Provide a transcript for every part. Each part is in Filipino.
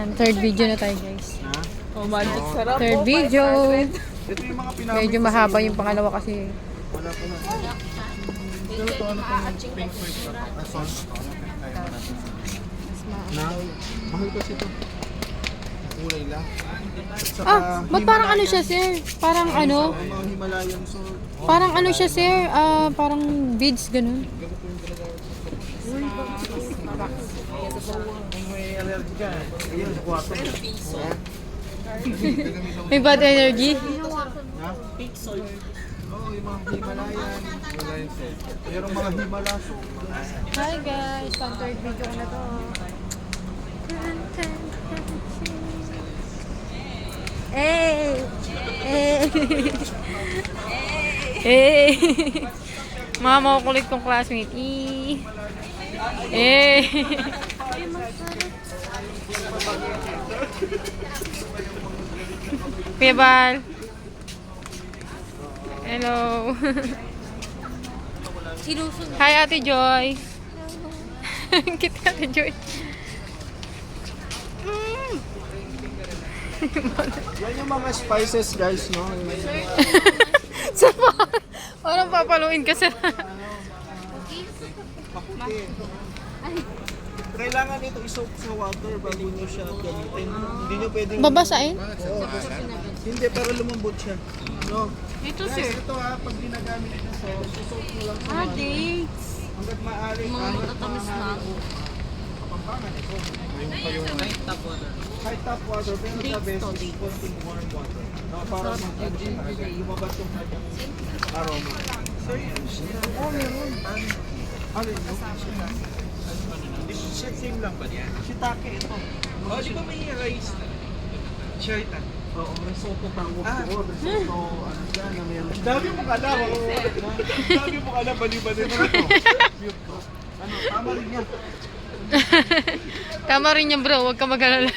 Yan, third video na tayo guys. Na? Oh, magic sarap. Third video. Ito yung mga pinamit. Medyo mahaba yung pangalawa kasi. Wala pa na. Pero ito ano itong pink sweet na? Salt na to. Kaya ba natin? Na? Mahal kasi ito. Kulay lang. At saka, Ba't parang ano siya sir? Parang ano? Mga Himalayan salt. Parang ano siya sir? Parang beads ganun. Kung may allergy ka, ayun sa kwarto. May bad energy? Ha? Pink salt. Oo, yung mga Himalayan. Himalayan salt. Merong mga Himalaso. Hi guys, pang third video ko na to. Hey! Hey! Hey! Mga makukulit kong classmate. Eh! Kuya Bal. Hello. Hi Ate Joy. Kita Ate Joy. Yan yung mga spices guys, no? So, parang papaluin ka sa... Paputi. Kailangan ito isok sa water bago nyo siya gamitin. Hindi nyo pwedeng... Babasain? Oo, hindi, para lumambot siya. No? Ito, Guys, sir. ito ha, pag ginagamit ito sa susok nyo lang sa water. Dates. Hanggat maaari, Mga hanggat matatamis na. maaari. Kapampangan ito. High tap water, pero the best is konting warm water. No, para lumabas yung kanyang aroma. So yun siya. Oh, meron. Alin mo? Same lang ba niya? Shiitake ito. Oh, di ba may rice na? Shiita. Oo, risotto tawag ko. Risotto, ano siya, na meron. Dami mong alam. Dami mong alam, bali-bali na ito. Ano, tama rin yan. Tama rin yan bro, huwag ka mag-alala.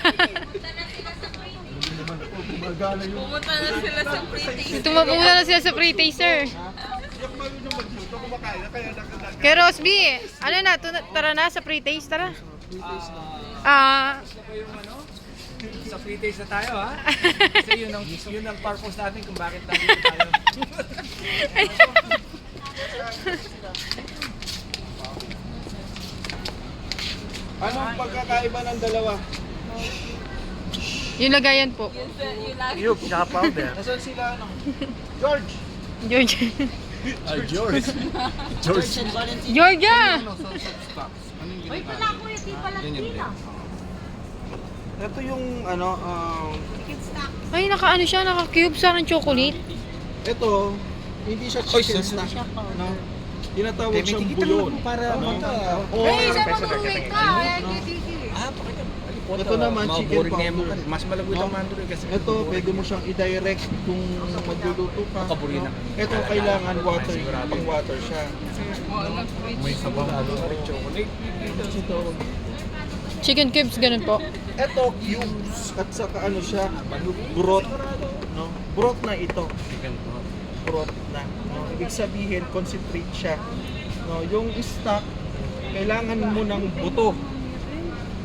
Pumunta na sila sa pretty. Pumunta na sila sa pre-taster. Kay Rosby, ano na, tara na sa pre-taste, tara. Sa free taste na tayo ha. Kasi yun ang purpose natin kung bakit nandito tayo. Ano ang pagkakaiba ng dalawa? Yung lagayan po. Yung lagi. Yup, tsaka powder. Nasaan sila ano? George! George. George. George. Georgia! Uy, pala ko yung di pala tila. Ito yung ano, Ay, naka-ano siya, naka-cube sa ng chocolate. ito, hindi siya chicken stock. No? Tinatawag siyang buyon. Para ano? Oo. Ay, sa mga wait ka. Ito naman, chicken powder. Mas malabot ang mandro kasi. Ito, pwede mo siyang i-direct kung magluluto ka. Kaburi na. Ito, kailangan water, pang water siya. May sabaw na chocolate. Ito, Chicken cubes, ganun po. ito, cubes. At saka ano siya, broth. No? Broth na ito. Chicken to. Broth na. No? Ibig sabihin, concentrate siya. No? Yung stock, kailangan mo ng buto.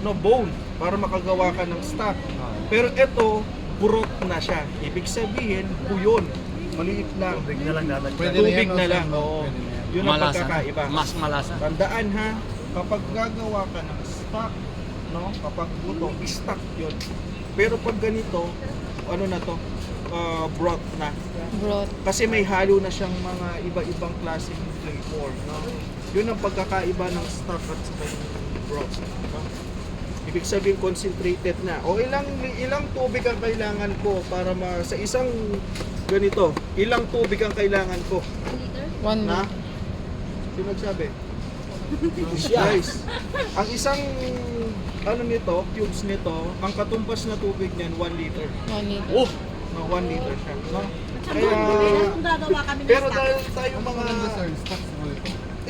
No, bone, para makagawa ka ng stock. Pero ito, broth na siya. Ibig sabihin, buyon. Maliit lang. Tubig na lang dapat. Tubig na lang. Oo. Yun ang Malasa. pagkakaiba. Mas malasa. Tandaan ha, kapag gagawa ka ng stock, no, kapag buto, stock yun. Pero pag ganito, ano na to, broth na. Broth. Kasi may halo na siyang mga iba-ibang klaseng flavor. No? Yun ang pagkakaiba ng stock at saka yung broth. No? Ibig sabihin concentrated na. O ilang tubig ang kailangan ko para sa isang ganito, ilang tubig ang kailangan ko? One Na? Sino nagsabi? Guys, ang isang ano nito, cubes nito, ang katumpas na tubig niyan 1 liter. 1 liter. Oh, 1 liter siya, no? Kaya Kung gagawa kami ng pero stock. dahil tayo mga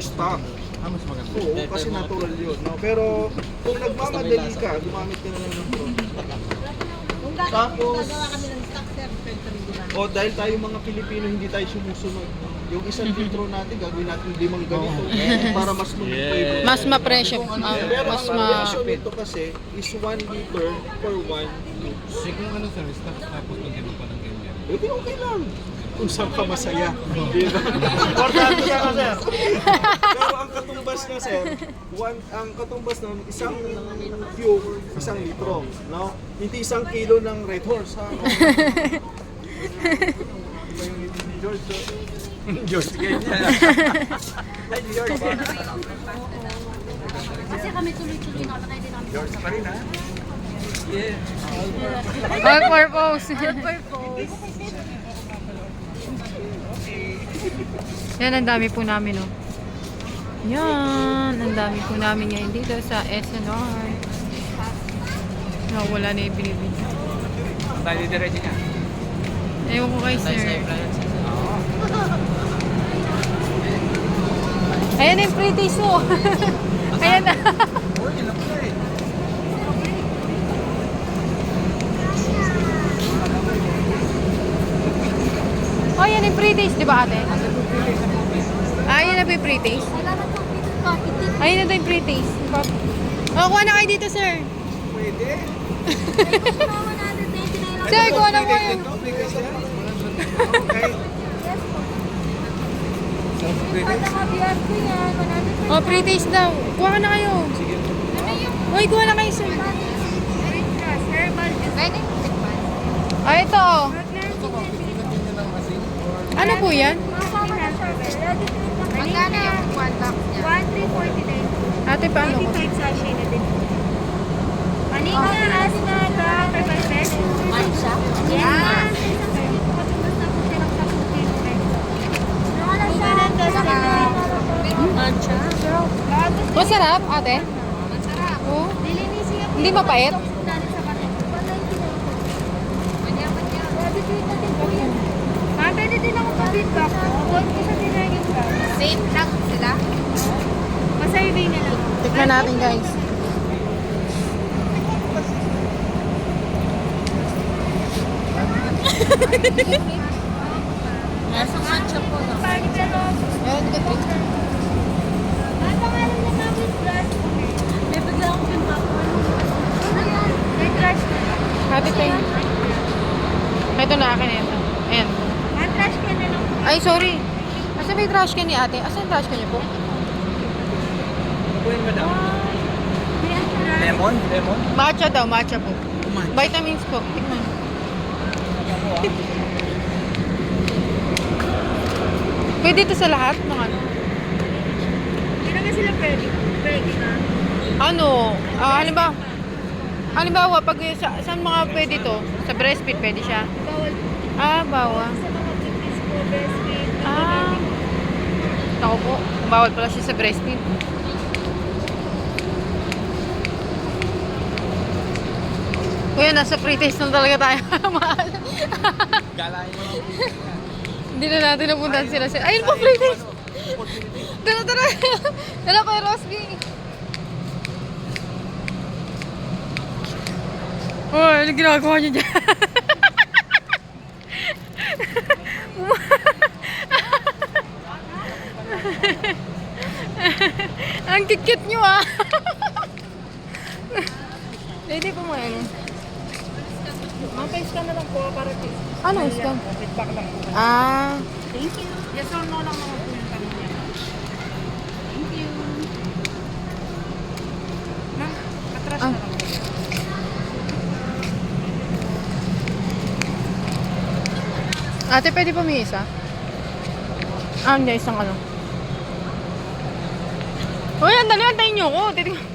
stock. Mas maganda. Oo, kasi natural yun, no? Pero kung nagmamadali ka, gumamit ka na lang ng broth. Kung bakit Tapos- gagawa kami ng stock sir, pwede kami gumamit. O dahil tayo mga Pilipino hindi tayo sumusunod. Yung isang litro natin gagawin natin 5 ganito para mas mag-flavor. Mas ma-presyo. Pero Mas ang ma... ratio nito kasi is 1 liter per 1 cubes. Eh, kung ano sir, stock tapos mag-iba pa ng ganyan. Hindi okay lang. Kung saan ka masaya. Di ba? Importante siya ka, sir. Pero ang katumbas niya, sir, ang katumbas ng isang cube, 1 litro. No? Hindi 1 kilo ng Red Horse. Ha? Iba yung ngiti ni George. Diyos, ganyan. Ay, George. Kasi kami tuloy-tuloy na kami din kami. George pa rin, ha? Yeah. All purpose. Yan, ang dami po namin, oh. Yan, ang dami po namin ngayon dito sa SNR. Wala na yung binibili. Tayo diretso niya. Ewan ko kay sir. Ayan na yung pre-taste mo. Ayan na. Oh, yun lang pala eh. Oh, yan yung pre-taste, di ba ate? Ayan na po yung pre-taste. Kailangan ko coffee tea. Ayun na daw yung pre-taste. Oh, kuha na kayo dito, sir. Pwede. Sumama natin 29 lang. Sir, kuha na po Bigas yun. ito, bigas yan. Okay. Pwede mga beer ko yan. 120. Oh, pre-taste daw. Kuha ka na kayo. Ano yung Uy, kuha na kayo, sir. herbal? Pwede? Ah, ito, oh. Ano po yan? Magkano yung one box niya? 1,349. Ate, paano ko? 25 sachet na din. Manika, asnaga, pepper fresh. Mancha? Yes, Ah. ma'am. Sa isang kilo, matulas na po siya ng 10 kilo. Wala siya. Saka mancha? Masarap, ate? Masarap. Oo. Lilinisin niya po Hindi yung mapait? mga stocks natin sa karton. 199 po. Manya-manya. Pwede din natin po yan. Ma'am, pwede din ako pa-feedback po. Huwag ko sa dinagin ka. Same lang sila? Masurvey na lang. Tikman natin, guys. Nasa mancha po. No? Party pero, Ayan, ito, drink. ang pangalan na ma'am is Crush. May bigla akong pinapakon. Ano yan? May Crush na. Happy tayo. Ito na akin, ito. Ayan. Ma'am, trash ka na lang. Ay, sorry. Asa may trash can ni ate? Asa yung trash can niyo po? Ano po yun, madam? May ang Crush. Lemon? Lemon? Matcha daw, matcha po. Vitamins po. Tikman. Pwede ito sa lahat ng ano? Hindi naman sila pwede. Pwede na. Ano? Halimbawa, pag saan mga pwede to? Sa breastfeed pwede siya? Bawal Ah, bawa. sa mga fitness po, breastfeed. Ah. Ako po, bawal pala siya sa breastfeed. Kuya, nasa pre-taste na talaga tayo. Mahal. Galain mo lang po. Hindi na natin napuntahan sila. Ayun po, pre-taste. Tara, tara. Tara, Kuya Rosby. Oh, ano ginagawa niyo dyan? Ang kit-kit niyo ah. Pwede po mo ano. Mapay-scan na lang po para Ano scan? feedback lang po. Ah. Thank you. Yes or no lang mga po yung tanong niya. Thank you. Ma'am, katras Ah. na lang po. Ate, pwede pa may isa? Ah, hindi. Isang ano. Uy, andali. Antayin niyo ko. Titingnan.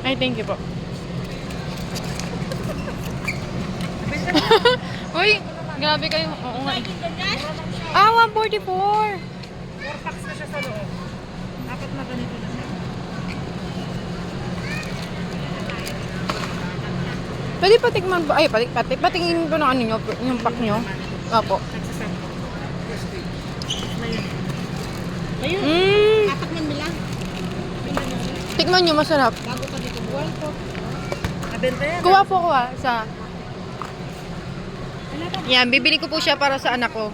Ay, thank you po. Uy, grabe kayo. Oo nga. Ah, 144. 4 packs na siya sa loob. Dapat na ganito na siya. Pwede patikman ba? Ay, patingin ko ng ano nyo, yung pack nyo. Opo. Nagsasend po. Ayun. Mmm, Apat ng bilang. tikman nyo, masarap. Bago pa dito. Buwan po. Kuha po ko sa... Yan, bibili ko po siya para sa anak ko.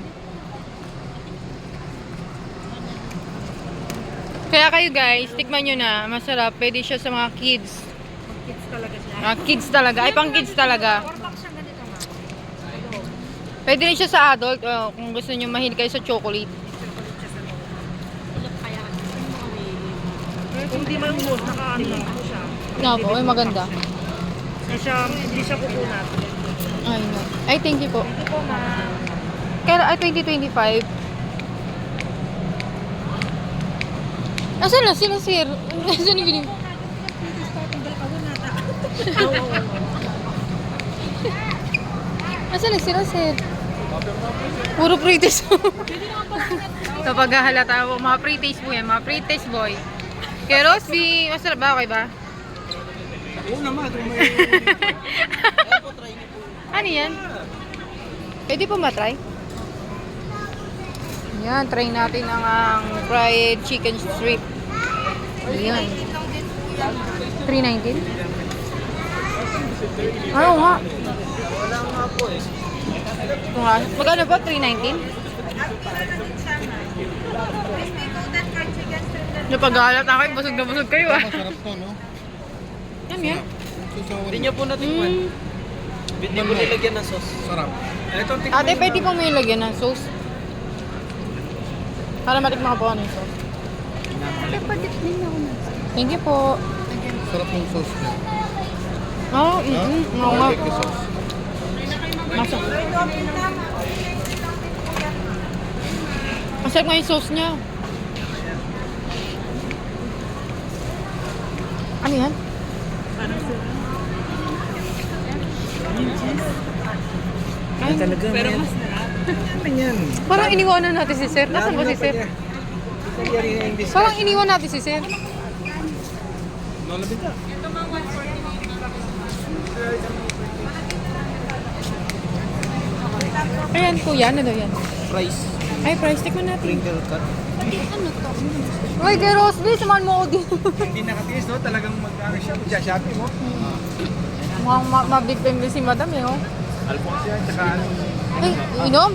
Kaya kayo guys, tikman nyo na. Masarap. Pwede siya sa mga kids. Kids talaga siya. Kids talaga. Ay, pang kids talaga. Porpak siya ganito nga. Pwede rin siya sa adult. Kung gusto nyo mahilig kayo sa chocolate. Kaya Kung di may umos, nakaano lang po siya. Nga po, ay maganda. Hindi siya kukunat. Ay, no. Ay, thank you po. Ito po, ma'am. Kaya, ay, 2025. Asan na sila, sir? Asan yung giling? Asan na sila, sir? Puro pre-taste. Kapag halata po, mga pre-taste po yan. Mga pre-taste boy. Kaya Rosby, masarap ba? Okay ba? Oo naman, kung may... Ano yan? Pwede po matry? Yan, try natin ang fried chicken strip. Ayan. 319? Oo nga. Wala nga po eh. Ito nga. Magkano po? 319? Napagalat ako. Busog na busog kayo ah. Masarap to, no? Yan yan. Susawan. Hindi niyo po natikman. Hindi po nilagyan ng sauce. Sarap. Ito, Ate, pwede pong may lagyan ng sauce. Para matikman ko po ano yung sauce. Thank you po. Sarap yung sauce niya. Oo, oo nga. Barbecue sauce. Masarap. Masarap nga yung sauce niya. Ano yan? Ay, talaga. Pero mas yan. parang iniwanan natin si sir. Nasaan ba si sir? Parang iniwan natin si sir. Lolabit na. Ayan, kuya. Ano daw yan? Price. Ay, price. Tikman natin. Pringle cut. Uy, kay Rosby, samahan mo ako din. Hindi nakatiis, no? Talagang mag-ano siya, mag-shopping mo. Mukhang mabig time din si madam eh, oh. Alphonse yan, tsaka ano. Ay, inom.